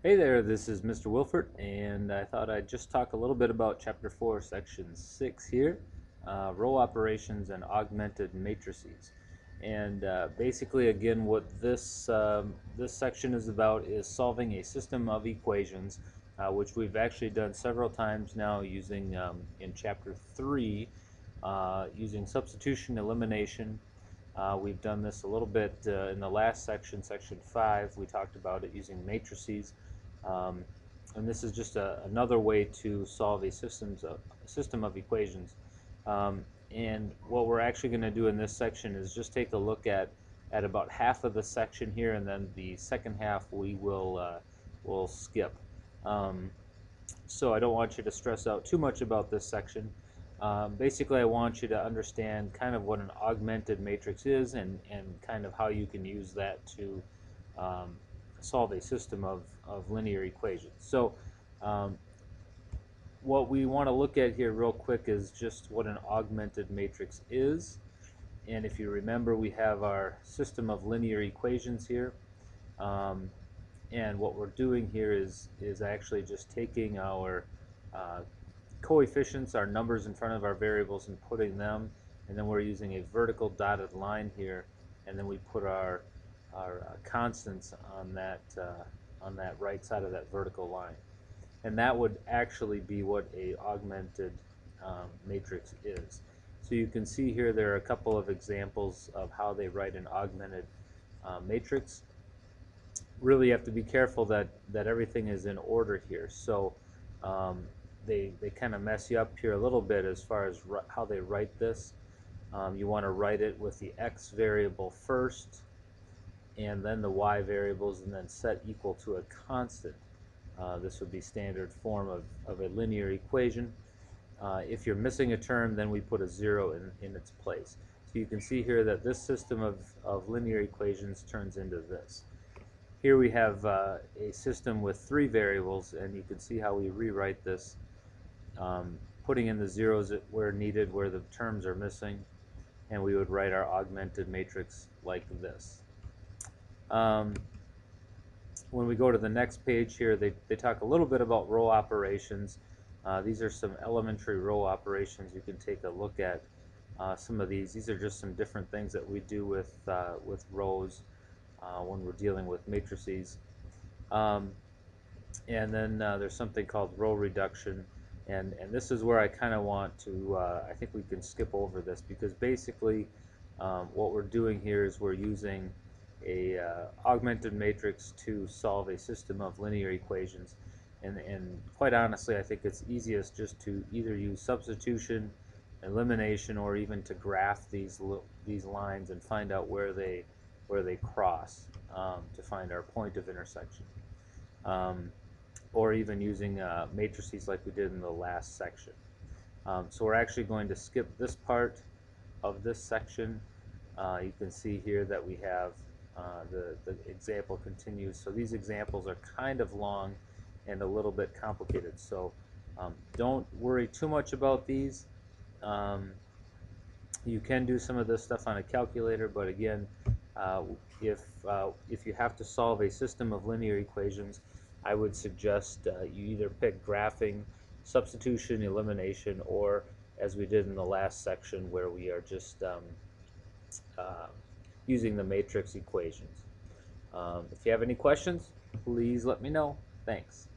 Hey there, this is Mr. Wilford, and I thought I'd just talk a little bit about Chapter 4, Section 6 here, row operations and augmented matrices. And basically, again, what this section is about is solving a system of equations, which we've actually done several times now using, in Chapter 3, using substitution, elimination. We've done this a little bit in the last section, Section 5. We talked about it using matrices. And this is just another way to solve a system of equations. And what we're actually going to do in this section is just take a look at about half of the section here, and then the second half we will skip. So I don't want you to stress out too much about this section. Basically, I want you to understand kind of what an augmented matrix is and kind of how you can use that to solve a system of linear equations. So what we want to look at here real quick is just what an augmented matrix is. And if you remember, we have our system of linear equations here. And what we're doing here is actually just taking our coefficients, our numbers in front of our variables, and putting them, and then we're using a vertical dotted line here, and then we put our constants on that right side of that vertical line. And that would actually be what a augmented matrix is. So you can see here there are a couple of examples of how they write an augmented matrix. Really, you have to be careful that everything is in order here. So they kind of mess you up here a little bit as far as how they write this. You want to write it with the x variable first, and then the y variables, and then set equal to a constant. This would be standard form of a linear equation. If you're missing a term, then we put a 0 in its place. So you can see here that this system of linear equations turns into this. Here we have a system with 3 variables, and you can see how we rewrite this, putting in the zeros where needed, where the terms are missing, and we would write our augmented matrix like this. When we go to the next page here, they talk a little bit about row operations. These are some elementary row operations. You can take a look at some of these. These are just some different things that we do with rows when we're dealing with matrices. And then there's something called row reduction, and this is where I kind of want to, I think we can skip over this, because basically what we're doing here is we're using a augmented matrix to solve a system of linear equations, and quite honestly I think it's easiest just to either use substitution, elimination, or even to graph these lines and find out where they cross to find our point of intersection, or even using matrices like we did in the last section. So we're actually going to skip this part of this section. You can see here that we have the example continues. So these examples are kind of long and a little bit complicated. So don't worry too much about these. You can do some of this stuff on a calculator, but again, if you have to solve a system of linear equations, I would suggest you either pick graphing, substitution, elimination, or as we did in the last section where we are just using the matrix equations. If you have any questions, please let me know. Thanks.